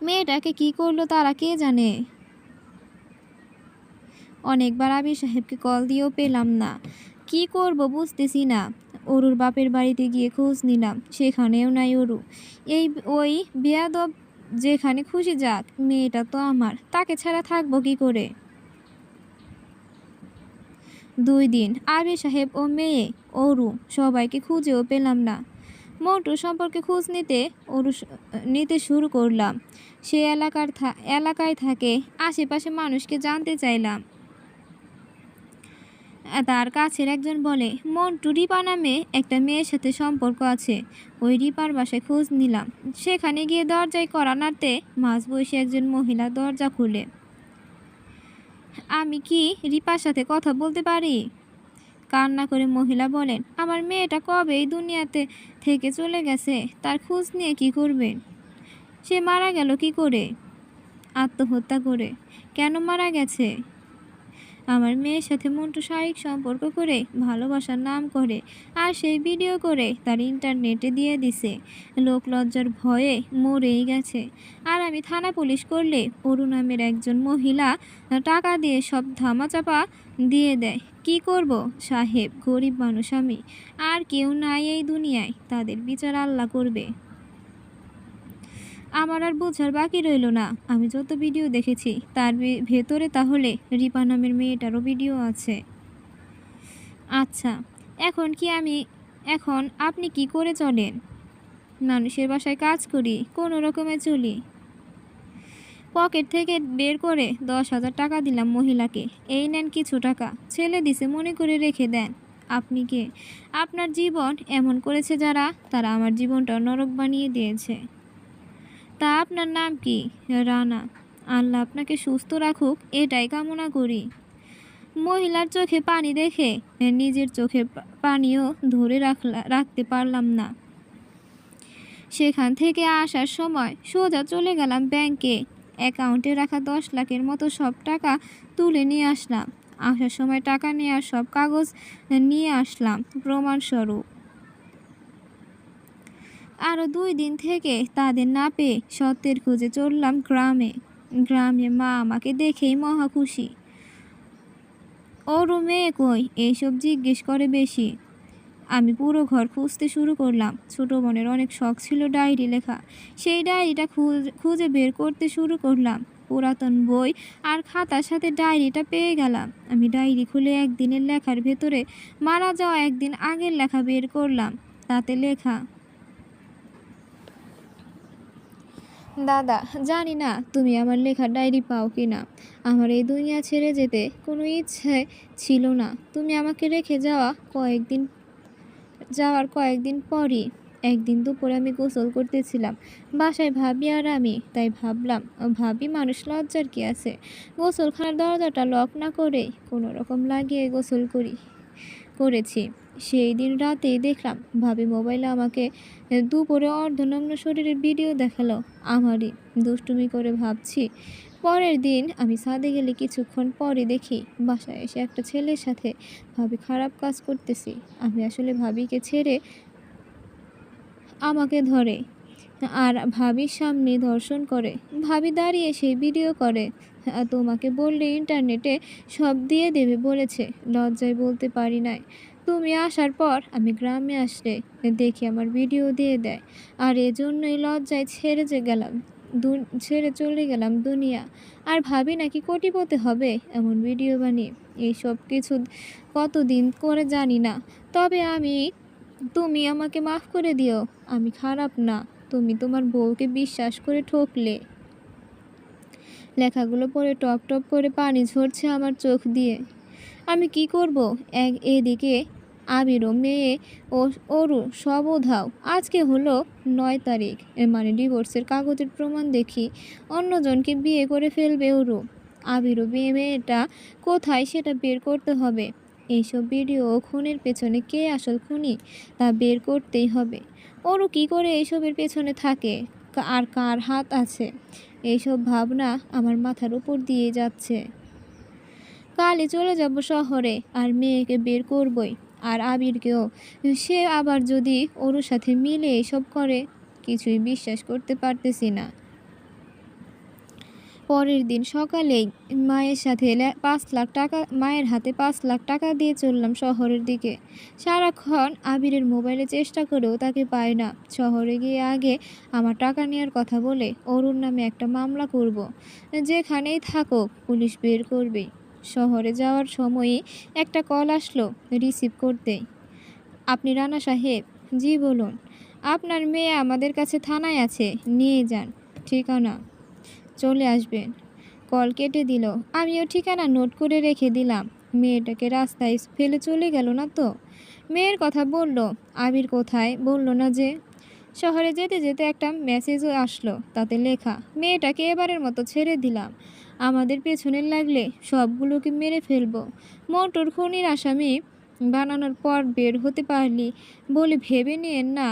মেয়েটাকে কি করলো তারা কে জানে? অনেকবার আবির সাহেবকে কল দিয়েও পেলাম না। কি করব বুঝতেছি না। অরুর বাপের বাড়িতে গিয়ে খোঁজ নিলাম, সেখানেও নাই অরু। এই ওই বেয়াদব যেখানে খুশি যাক, মেয়েটা তো আমার, তাকে ছাড়া থাকবো কি করে? 2 দিন আবির সাহেব ও মেয়ে অরু সবাইকে খুঁজেও পেলাম না। মন্টু সম্পর্কে খোঁজ নিতে শুরু করলাম। সে এলাকায় থাকে, আশেপাশে মানুষকে জানতে চাইলাম। তার কাছের একজন বলে, মন্টু রিপা নামে একটা মেয়ের সাথে সম্পর্ক আছে। ওই রিপার বাসায় খোঁজ নিলাম। সেখানে গিয়ে দরজায় কড়া নাড়তে মাঝ বয়সী একজন মহিলা দরজা খুলে। আমি কি রিপার সাথে কথা বলতে পারি? কান্না করে মহিলা বলেন, আমার মেয়েটা কবে এই দুনিয়াতে থেকে চলে গেছে, তার খোঁজ নিয়ে কি করবেন? সে মারা গেল কি করে? আত্মহত্যা করে। কেন মারা গেছে? আমার মেয়ের সাথে মন্টু শারীরিক সম্পর্ক করে ভালোবাসার নাম করে আর সেই ভিডিও করে তার ইন্টারনেটে দিয়ে দিছে। লোক লজ্জার ভয়ে মরেই গেছে। আর আমি থানা পুলিশ করলে অরু নামের একজন মহিলা টাকা দিয়ে সব ধামাচাপা দিয়ে দেয়। কি করব সাহেব, গরিব মানুষ আমি, আর কেউ নাই এই দুনিয়ায়, তাদের বিচার আল্লাহ করবে। আমার আর বোঝার বাকি রইল না। আমি যত ভিডিও দেখেছি তার ভেতরে তাহলে রিপা নামের মেয়েটারও ভিডিও আছে। আচ্ছা, এখন আপনি কি করে চলেন? মানুষের বাসায় কাজ করি, কোনো রকমে চলি। পকেট থেকে বের করে 10,000 টাকা দিলাম মহিলাকে। এই নেন কিছু টাকা, ছেলে দিছে মনে করে রেখে দেন। আপনি কে? আপনার জীবন এমন করেছে যারা, তারা আমার জীবনটা নরক বানিয়ে দিয়েছে। তা আপনার নাম কি? রানা। আল্লাহ আপনাকে সুস্থ রাখুক, এটাই কামনা করি। মহিলার চোখে পানি দেখে নিজের চোখের পানিও ধরে রাখতে পারলাম না। সেখান থেকে আসার সময় সোজা চলে গেলাম ব্যাংকে। অ্যাকাউন্টে রাখা 10 লাখের মতো সব টাকা তুলে নিয়ে আসলাম। আসার সময় টাকা নেওয়ার সব কাগজ নিয়ে আসলাম প্রমাণস্বরূপ। আরও 2 দিন থেকে তাদের না পেয়ে সত্যের খুঁজে চললাম গ্রামে মা আমাকে দেখেই মহা খুশি। ওর মেয়ে কই, এইসব জিজ্ঞেস করে বেশি। আমি পুরো ঘর খুঁজতে শুরু করলাম। ছোট বোনের অনেক শখ ছিল ডায়েরি লেখা। সেই ডায়েরিটা খুঁজে বের করতে শুরু করলাম। পুরাতন বই আর খাতার সাথে ডায়েরিটা পেয়ে গেলাম। আমি ডায়েরি খুলে একদিনের লেখার ভেতরে মারা যাওয়া একদিন আগের লেখা বের করলাম। তাতে লেখা, দাদা, জানি না তুমি আমার লেখা ডায়েরি পাও কি না। আমার এই দুনিয়া ছেড়ে যেতে কোনো ইচ্ছে ছিল না। তুমি আমাকে রেখে যাওয়ার কয়েকদিন পরই একদিন দুপুরে আমি গোসল করতেছিলাম বাসায়, ভাবি আর আমি। তাই ভাবলাম, ভাবি মানুষ লজ্জার কি আছে, গোসলখানার দরজাটা লক না করে কোনো রকম লাগিয়ে করেছি। সেই দিন রাতেই দেখলাম ভাবি মোবাইলে আমাকে দুপুরে অর্ধনগ্ন শরীরের ভিডিও দেখালো আমারই। দুষ্টুমি করে ভাবছি। পরের দিন আমি ছাদে গেলে কিছুক্ষণ পরে দেখি বাসায় এসে একটা ছেলের সাথে ভাবি খারাপ কাজ করতেছি। আমি আসলে ভাবিকে ছেড়ে আমাকে ধরে আর ভাবির সামনে ধর্ষণ করে। ভাবি দাঁড়িয়ে সেই ভিডিও করে। তোমাকে বললে ইন্টারনেটে সব দিয়ে দেবে বলেছে, লজ্জায় বলতে পারি নাই। তুমি আসার পর আমি গ্রামে আসলে দেখি আমার ভিডিও দিয়ে দেয়। আর এজন্যই লজ্জায় ছেড়ে চলে গেলাম দুনিয়া। আর ভাবি নাকি কোটিপতি হবে এমন ভিডিও বানিয়ে। এইসব কিছু কতদিন করে জানি না। তবে তুমি আমাকে মাফ করে দিও। আমি খারাপ না। তুমি তোমার বউকে বিশ্বাস করে ঠকলে। লেখাগুলো পড়ে টপ টপ করে পানি ঝরছে আমার চোখ দিয়ে। আমি কি করব? এদিকে আবিরও মেয়ে ও অরু সব উধাও। আজকে হলো 9 তারিখ, মানে ডিভোর্সের কাগজের প্রমাণ দেখি অন্যজনকে বিয়ে করে ফেলবে অরু। আবিরও মেয়েটা কোথায় সেটা বের করতে হবে। এইসব ভিডিও ও খুনের পেছনে কে আসল খুনি তা বের করতেই হবে। অরু কী করে এইসবের পেছনে থাকে আর কার হাত আছে, এইসব ভাবনা আমার মাথার উপর দিয়ে যাচ্ছে। কালই চলে যাব শহরে, আর মেয়েকে বের করবই, আর আবিরকেও। সে আবার যদি ওর সাথে মিলে এসব করে, কিছুই বিশ্বাস করতে পারতেছি না। পরের দিন সকালেই মায়ের সাথে 5 লাখ টাকা, মায়ের হাতে 5 লাখ টাকা দিয়ে চললাম শহরের দিকে। সারাক্ষণ আবিরের মোবাইলে চেষ্টা করেও তাকে পাই না। শহরে গিয়ে আগে আমার টাকা নেওয়ার কথা বলে অরুণ নামে একটা মামলা করব। যেখানেই থাকুক পুলিশ বের করবেই। শহরে যাওয়ার সময়ই একটা কল আসলো রিসিভ করতেই। আপনি রানা সাহেব? জি বলুন। আপনার মেয়ে আমাদের কাছে থানায় আছে, নিয়ে যান। ঠিকানা? চলে আসবেন। কল কেটে দিল। আমিও ঠিকানা নোট করে রেখে দিলাম। মেয়েটাকে রাস্তায় ফেলে চলে গেল না তো? মেয়ের কথা বলল, আবির কোথায় বলল না যে। শহরে যেতে যেতে একটা মেসেজও আসলো, তাতে লেখা, মেয়েটাকে এবারের মতো ছেড়ে দিলাম। আমাদের পেছনে লাগলে সবগুলোকে মেরে ফেলবো। মোটর খুনির আসামি বানানোর পর বের হতে পারলি বলে ভেবে নিয়েন না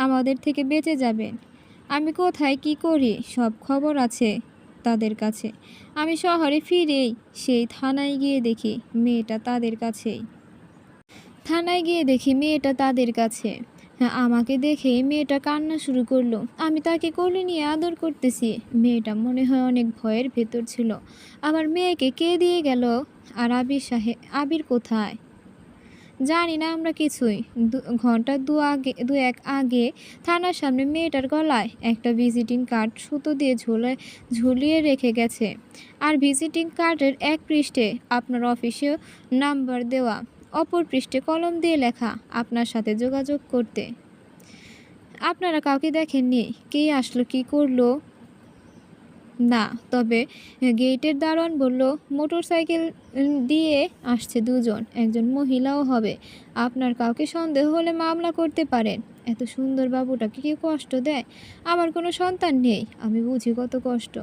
আমাদের থেকে বেঁচে যাবেন। আমি কোথায় কি করি সব খবর আছে তাদের কাছে। আমি শহরে ফিরেই সেই থানায় গিয়ে দেখি মেয়েটা তাদের কাছেই। থানায় গিয়ে দেখি মেয়েটা তাদের কাছে। হ্যাঁ, আমাকে দেখে মেয়েটা কান্না শুরু করলো। আমি তাকে কোলে নিয়ে আদর করতেছি। মেয়েটা মনে হয় অনেক ভয়ের ভেতর ছিল। আমার মেয়েকে কে দিয়ে গেল? আর আবির কোথায়? জানি না আমরা কিছুই। ঘন্টা দু এক আগে থানার সামনে মেয়েটার গলায় একটা ভিজিটিং কার্ড সুতো দিয়ে ঝুলিয়ে রেখে গেছে। আর ভিজিটিং কার্ডের এক পৃষ্ঠে আপনার অফিসের নাম্বার দেওয়া, অপর পৃষ্ঠে কলম দিয়ে লেখা আপনার সাথে যোগাযোগ করতে। আপনারা কাউকে দেখেননি? কে আসলো, কি করলো? না, তবে গেটের দারোয়ান বলল মোটরসাইকেল দিয়ে আসছে দুজন, একজন মহিলাও হবে। আপনার কাউকে সন্দেহ হলে মামলা করতে পারেন। এত সুন্দর বাবুটাকে কি কষ্ট দেয়? আমার কোনো সন্তান নেই, আমি বুঝি কত কষ্ট।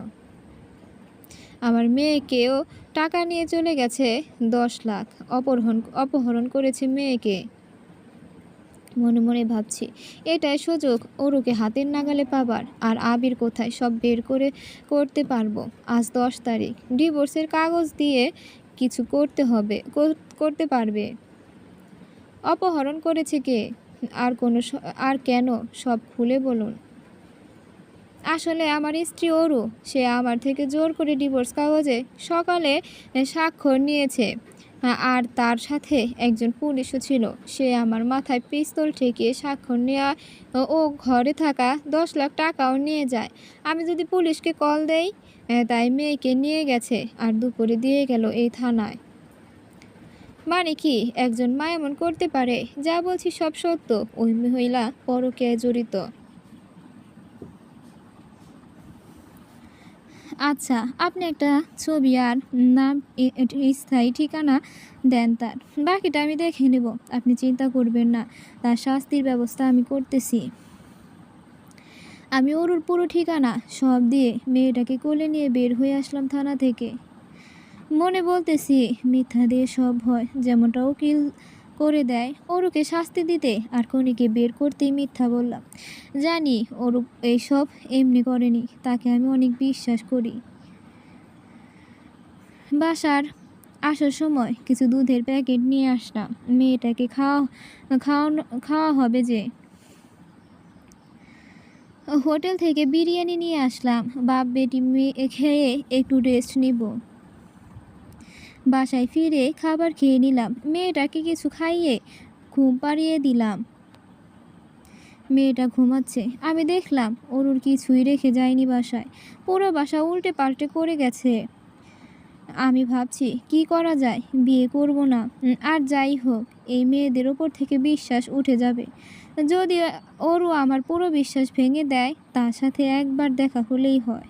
আমার মেয়েকেও টাকা নিয়ে চলে গেছে 10 লাখ। অপহরণ করেছে মেয়েকে। মনে মনে ভাবছি, এটাই সুযোগ ওরুকে হাতের নাগালে পাবার। আর আবির কোথায় সব বের করতে পারবো। আজ 10 তারিখ, ডিভোর্সের কাগজ দিয়ে কিছু করতে পারবে। অপহরণ করেছে কে? আর কেন, সব খুলে বলুন। আসলে আমার স্ত্রী অরু, সে আমার থেকে জোর করে ডিভোর্স কাগজে সকালে স্বাক্ষর নিয়েছে। আর তার সাথে একজন পুলিশও ছিল। সে আমার মাথায় পিস্তল ঠেকিয়ে স্বাক্ষর নেওয়া ও ঘরে থাকা 10 লাখ টাকাও নিয়ে যায়। আমি যদি পুলিশকে কল দেই, তাই মেয়েকে নিয়ে গেছে আর দুপুরে দিয়ে গেল এই থানায়। মানে কি একজন মা এমন করতে পারে? যা বলছি সব সত্য। ওই মহিলা পরকীয়ায় জড়িত। আচ্ছা, আপনি একটা ছবি আর নাম, স্থায়ী ঠিকানা দেন তার। বাকিটা আমি দেখে নেব। আপনি চিন্তা করবেন না, তার শাস্তির ব্যবস্থা আমি করতেছি। আমি ওর পুরো ঠিকানা সব দিয়ে মেয়েটাকে কোলে নিয়ে বের হয়ে আসলাম থানা থেকে। মনে বলতেছি, মিথ্যা দিয়ে সব হয়, যেমনটা উকিল করে দেয় ওরুকে শাস্তি দিতে, আর কনিকে বের করতেই মিথ্যা বললাম। জানি ওরু এইসব এমনি করেনি, তাকে আমি অনেক বিশ্বাস করি। বাসার আসার সময় কিছু দুধের প্যাকেট নিয়ে আসলাম। মেয়েটাকে খাওয়া হবে যে। হোটেল থেকে বিরিয়ানি নিয়ে আসলাম। বাপ বেটি মেয়ে খেয়ে একটু রেস্ট নিব। বাসায় ফিরে খাবার খেয়ে নিলাম। মেয়েটাকে কিছু খাইয়ে ঘুম পাড়িয়ে দিলাম। মেয়েটা ঘুমাচ্ছে। আমি দেখলাম ওর কিছুই রেখে যায়নি বাসায়। পুরো বাসা উল্টে পাল্টে করে গেছে। আমি ভাবছি কি করা যায়। বিয়ে করব না, আর যাই হোক এই মেয়েদের ওপর থেকে বিশ্বাস উঠে যাবে। যদি ওরও আমার পুরো বিশ্বাস ভেঙে দেয়, তার সাথে একবার দেখা হলেই হয়।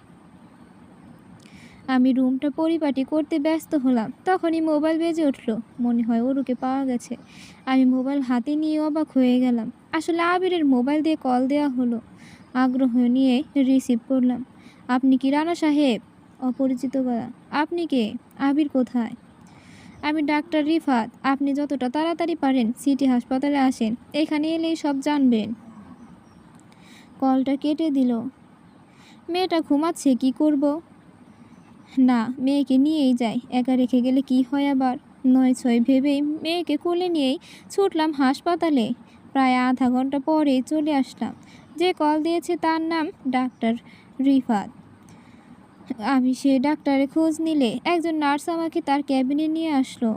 আমি রুমটা পরিপাটি করতে ব্যস্ত হলাম, তখনই মোবাইল বেজে উঠলো। মনে হয় ওরুকে পাওয়া গেছে। আমি মোবাইল হাতে নিয়ে অবাক হয়ে গেলাম। আসলে আবিরের মোবাইল দিয়ে কল দেওয়া হলো। আগ্রহ নিয়ে রিসিভ করলাম। আপনি কি রানা সাহেব? অপরিচিত গলা। আপনি কে? আবির কোথায়? আমি ডাক্তার রিফাত। আপনি যতটা তাড়াতাড়ি পারেন সিটি হাসপাতালে আসেন, এখানে এলেই সব জানবেন। কলটা কেটে দিল। মেয়েটা ঘুমাচ্ছে, কি করব? না, মেয়েকে নিয়েই যাই, একা রেখে গেলে কি হয় আবার। ৯-৬ ভেবেই মেয়েকে কোলে নিয়েই ছুটলাম হাসপাতালে। প্রায় আধা ঘন্টা পরেই চলে আসলাম। যে কল দিয়েছে তার নাম ডাক্তার রিফাত। আমি সে ডাক্তারের খোঁজ নিলে একজন নার্স আমাকে তার ক্যাবিনে নিয়ে আসলো।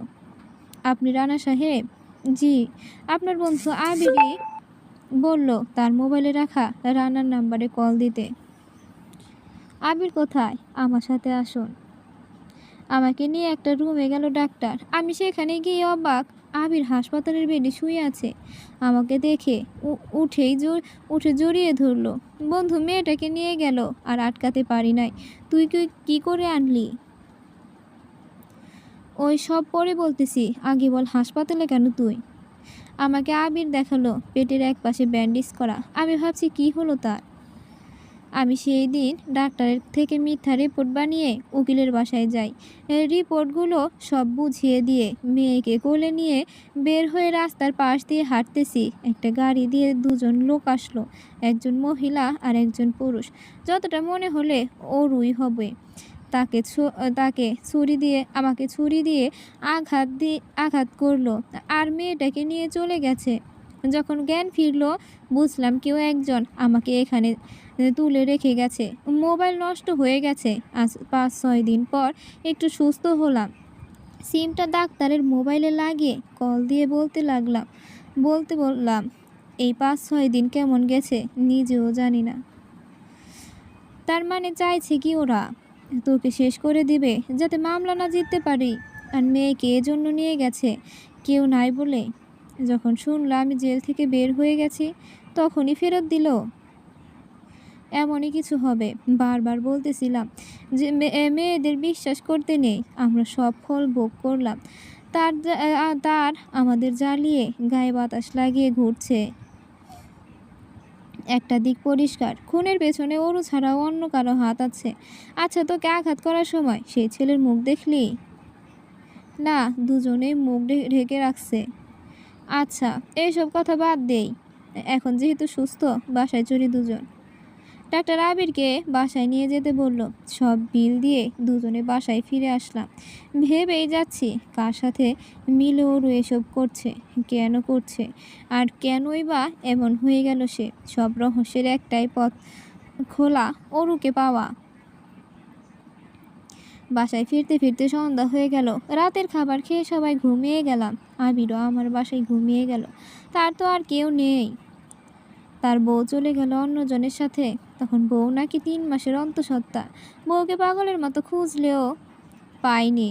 আপনি রানা সাহেব? জি। আপনার বন্ধু আবিরই বলল তার মোবাইলে রাখা রানার নাম্বারে কল দিতে। আবির কোথায়? আমার সাথে আসুন। আমাকে নিয়ে একটা রুমে গেল ডাক্তার। আমি সেখানে গিয়ে অবাক। আবির হাসপাতালের বেডে শুয়ে আছে। আমাকে দেখে উঠে জড়িয়ে ধরলো। বন্ধু মেয়েটাকে নিয়ে গেল, আর আটকাতে পারি নাই। তুই কি করে আনলি? ওই সব পরে বলতেছি, আগে বল হাসপাতালে কেন তুই? আমাকে আবির দেখালো পেটের এক পাশে ব্যান্ডেজ করা। আমি ভাবছি কি হলো তার। আমি সেই দিন ডাক্তারের থেকে মিথ্যা রিপোর্ট বানিয়ে উকিলের বাসায় যাই। এই রিপোর্টগুলো সব বুঝিয়ে দিয়ে মেয়েকে কোলে নিয়ে বের হয়ে রাস্তার পাশ দিয়ে হাঁটতেছি। একটা গাড়ি দিয়ে দুজন লোক আসলো, একজন মহিলা আর একজন পুরুষ। যতটা মনে হলে ওরই হবে। আমাকে ছুরি দিয়ে আঘাত করলো, আর মেয়েটাকে নিয়ে চলে গেছে। যখন জ্ঞান ফিরলো বুঝলাম কেউ একজন আমাকে এখানে তুলে রেখে গেছে। মোবাইল নষ্ট হয়ে গেছে। আজ ৫-৬ দিন পর একটু সুস্থ হলাম। সিমটা ডাক্তারের মোবাইলে লাগিয়ে কল দিয়ে বললাম এই ৫-৬ দিন কেমন গেছে নিজেও জানি না। তার মানে চাইছে কি ওরা? তোকে শেষ করে দিবে যাতে মামলা না জিততে পারি। আর মেয়েকে এজন্য নিয়ে গেছে, কেউ নাই বলে। যখন শুনলাম আমি জেল থেকে বের হয়ে গেছি তখনই ফেরত দিল। এমনই কিছু হবে। বারবার বলতেছিলাম যে মেয়েদের বিশ্বাস করতে নেই। আমরা সব ফল ভোগ করলাম, তার আমাদের জ্বালিয়ে গায়ে বাতাস লাগিয়ে ঘুরছে। একটা দিক পরিষ্কার, খুনের পেছনে ওরু ছাড়াও অন্য কারো হাত আছে। আচ্ছা, তোকে আঘাত করার সময় সেই ছেলের মুখ দেখলি? না, দুজনেই মুখ ঢেকে রাখছে। আচ্ছা, এইসব কথা বাদ দেই। এখন যেহেতু সুস্থ, বাসায় চলি দুজন। ডাক্তার আবিরকে বাসায় নিয়ে যেতে বলল। সব বিল দিয়ে দুজনে বাসায় ফিরে আসলাম। ভেবেই যাচ্ছি কার সাথে মিলে ওরু এসব করছে, কেন করছে, আর কেনই বা এমন হয়ে গেল সে। সব রহস্যের একটাই পথ খোলা, ওরুকে পাওয়া। বাসায় ফিরতে ফিরতে সন্ধ্যা হয়ে গেল। রাতের খাবার খেয়ে সবাই ঘুমিয়ে গেলাম। আবিরও আমার বাসায় ঘুমিয়ে গেল। তার তো আর কেউ নেই। তার বউ চলে গেল অন্যজনের সাথে। তখন বউ নাকি ৩ মাসের অন্তঃসত্ত্বা। বউকে পাগলের মতো খুঁজলেও পাইনি।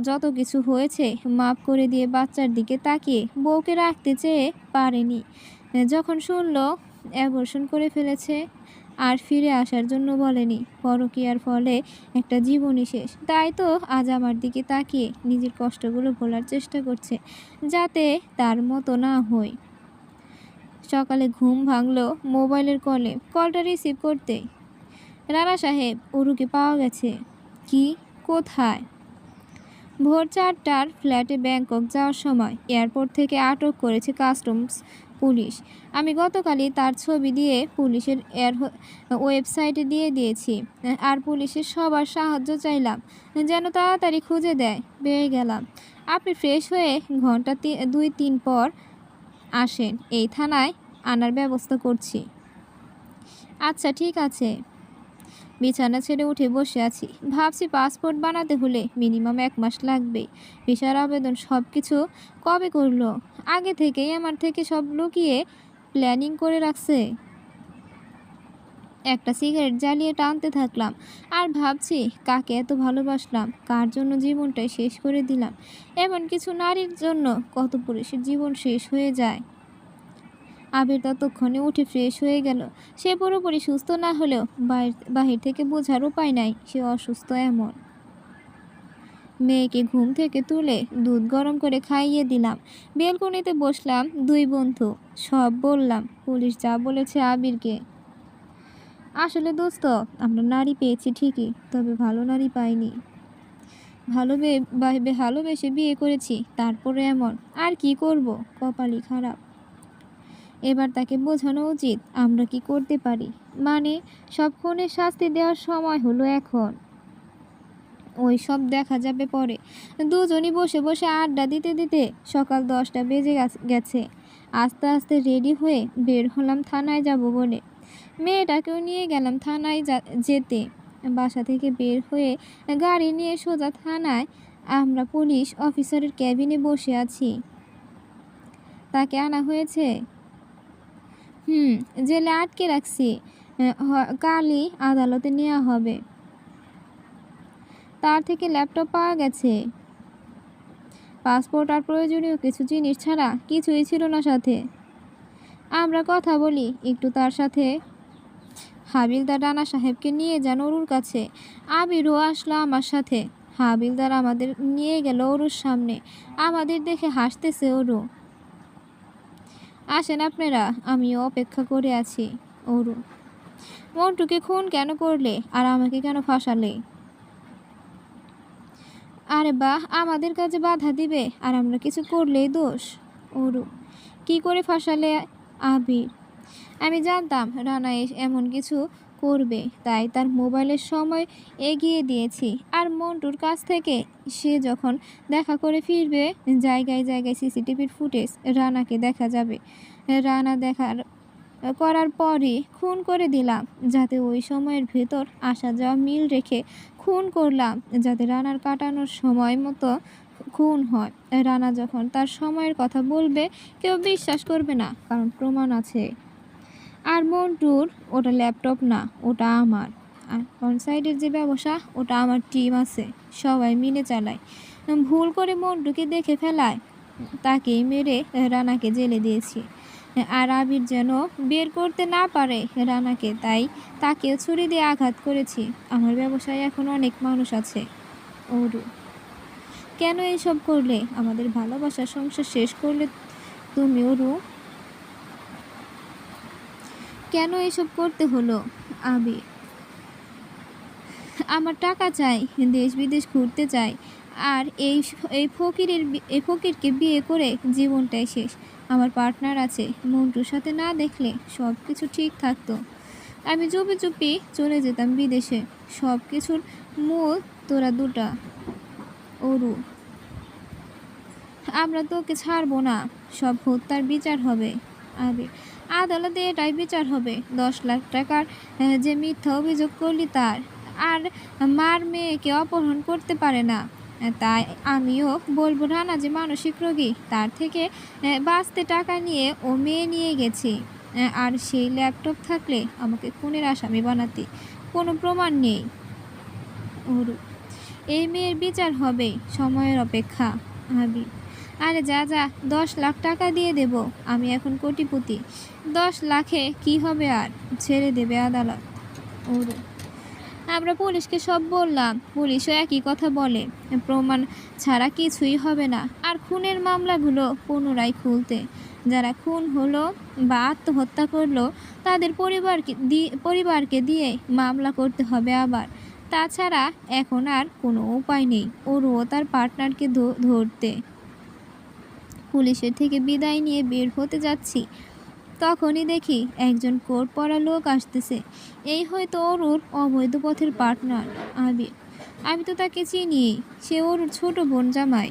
যত কিছু হয়েছে মাফ করে দিয়ে বাচ্চার দিকে তাকিয়ে বউকে রাখতে চেয়ে পারেনি। যখন শুনলো অ্যাবর্শন করে ফেলেছে, আর ফিরে আসার জন্য বলেনি। পরকীয়ার ফলে একটা জীবনই শেষ। তাই তো আজ আমার দিকে তাকিয়ে নিজের কষ্টগুলো ভোলার চেষ্টা করছে, যাতে তার মতো না হই। সকালে ঘুম ভাঙলো মোবাইলের কলটা রিসিভ করতে। রানা সাহেব, ওরুকে পাওয়া গেছে। কি? কোথায়? ভোর ৪টার ফ্ল্যাটে ব্যাংকক যাওয়ার সময় এয়ারপোর্ট থেকে আটক করেছে কাস্টমস পুলিশ। আমি গতকালই তার ছবি দিয়ে পুলিশের ওয়েবসাইটে দিয়ে দিয়েছি, আর পুলিশের সবার সাহায্য চাইলাম যেন তাড়াতাড়ি খুঁজে দেয়। পেয়ে গেলাম। আপনি ফ্রেশ হয়ে ঘন্টা ২-৩ পর আসেন, এই থানায় আনার ব্যবস্থা করছি। আচ্ছা, ঠিক আছে। বিছানা ছেড়ে উঠে বসে আছি। ভাবছি পাসপোর্ট বানাতে হলে মিনিমাম ১ মাস লাগবে। ভিসার আবেদন সব কিছু কবে করলো? আগে থেকেই আমার থেকে সব লুকিয়ে প্ল্যানিং করে রাখছে। একটা সিগারেট জ্বালিয়ে টানতে থাকলাম আর ভাবছি কাকে এত ভালোবাসলাম, কার জন্য জীবনটাই শেষ করে দিলাম। এমন কিছু নারীর জন্য কত পুরুষের জীবন শেষ হয়ে যায়। আবির ততক্ষণে উঠে ফ্রেশ হয়ে গেল। সে পুরোপুরি সুস্থ না হলেও বাহির থেকে বোঝার উপায় নাই সে অসুস্থ। এমন মেয়েকে ঘুম থেকে তুলে দুধ গরম করে খাইয়ে দিলাম। বেলকনিতে বসলাম, 2 বন্ধু। সব বললাম পুলিশ যা বলেছে আবিরকে। আসলে দোস্ত, আমরা নারী পেয়েছি ঠিকই, তবে ভালো নারী পাইনি। ভালোবেসে বিয়ে করেছি, তারপরে এমন। আর কি করব, কপালই খারাপ। এবার তাকে বোঝানো উচিত আমরা কি করতে পারি। মানে সব খুনের শাস্তি দেওয়ার সময় হলো এখন। ওই সব দেখা যাবে পরে। দুজনই বসে বসে আড্ডা দিতে দিতে সকাল 10টা বেজে গেছে। আস্তে আস্তে রেডি হয়ে বের হলাম থানায় যাব বলে। মেয়েটাকেও নিয়ে গেলাম থানায় যেতে। বাসা থেকে বের হয়ে গাড়ি নিয়ে সোজা থানায়। আমরা পুলিশ অফিসারের ক্যাবিনে বসে আছি। তাকে আনা হয়েছে? জেলে আটকে রাখছি। কালই আদালতে নেওয়া হবে। তার থেকে ল্যাপটপ পাওয়া গেছে। পাসপোর্ট আর প্রয়োজনীয় কিছু জিনিস ছাড়া কিছুই ছিল না সাথে। আমরা কথা বলি একটু তার সাথে। হাবিলদার রানা সাহেবকে নিয়ে যান অরুর কাছে। আবিরও আসলো আমার সাথে। হাবিলদার আমাদের নিয়ে গেল অরুর সামনে। আমাদের দেখে হাসতেছে অরু। আসেন আপনারা, আমিও অপেক্ষা করে আছি। অরু: মন্টুকে খুন কেন করলে আর আমাকে কেন ফাঁসালে? আরে বাহ, আমাদের কাজে বাধা দিবে আর আমরা কিছু করলেই দোষ। অরু: কি করে ফাঁসালে? আবির: আমি জানতাম রানা এমন কিছু করবে, তাই তার মোবাইলের সময় এগিয়ে দিয়েছি। আর মন্টুর কাছ থেকে সে যখন দেখা করে ফিরবে, জায়গায় জায়গায় সিসিটিভির ফুটেজ রানাকে দেখা যাবে। রানা করার পরই খুন করে দিলাম, যাতে ওই সময়ের ভেতর আসা যাওয়া মিল রেখে খুন করলাম, যাতে রানার কাটানোর সময় মতো খুন হয়। রানা যখন তার সময়ের কথা বলবে কেউ বিশ্বাস করবে না, কারণ প্রমাণ আছে। আর মন্টুর ওটা ল্যাপটপ না, ওটা আমার। আর অনসাইডের যে ব্যবসা, ওটা আমার টিম আছে, সবাই মিলে চালায়। ভুল করে মন্টুকে দেখে ফেলায় তাকেই মেরে রানাকে জেলে দিয়েছি। আর আবির যেন বের করতে না পারে রানাকে, তাই তাকেও ছুরি দিয়ে আঘাত করেছি। আমার ব্যবসায় এখন অনেক মানুষ আছে। অরু: কেন এইসব করলে? আমাদের ভালোবাসার সংসার শেষ করলে তুমি। অরু: কেন এসব করতে হলো? আবির: আমার টাকা চাই, দেশ বিদেশ ঘুরতে চাই। আর এই ফকিরকে বিয়ে করে জীবনটাই শেষ। আমার পার্টনার আছে, মন্টুর সাথে না দেখলে সব কিছু ঠিক থাকতো। আমি চুপি চুপি চলে যেতাম বিদেশে। সব কিছুর মূল তোরা দুটা। অরু: আমরা তোকে ছাড়বো না, সব হত্যার বিচার হবে। আবির: আদালতে এটাই বিচার হবে। 10 লাখ টাকার যে মিথ্যা অভিযোগ করলি তার। আর মার মেয়েকে অপহরণ করতে পারে না, তাই আমিও বলবো রানা যে মানসিক রোগী। তার থেকে বাঁচতে টাকা নিয়ে ও মেয়ে নিয়ে গেছি। আর সেই ল্যাপটপ থাকলে আমাকে খুনের আসামি বানাতে কোনো প্রমাণ নেই। অরু: এই মেয়ের বিচার হবে, সময়ের অপেক্ষা। আবির: আরে যা যা, 10 লাখ টাকা দিয়ে দেব, আমি এখন কোটিপতি। 10 লাখে কি হবে আর, ছেড়ে দেবে আদালত। অরু: আমরা পুলিশকে সব বললাম, পুলিশও একই কথা বলে, প্রমাণ ছাড়া কিছুই হবে না। আর খুনের মামলাগুলো পুনরায় খুলতে, যারা খুন হলো বা আত্মহত্যা করলো তাদের পরিবারকে দিয়ে মামলা করতে হবে আবার। তাছাড়া এখন আর কোনো উপায় নেই ওরও তার পার্টনারকে ধরতে। পুলিশের থেকে বিদায় নিয়ে বের হতে যাচ্ছি, তখনই দেখি একজন কোট পরা লোক আসতেছে। এই হয়তো অরুর অবৈধ পথের পার্টনার আবির। আমি তো তাকে চিনি, সে ওর ছোট বোন জামাই।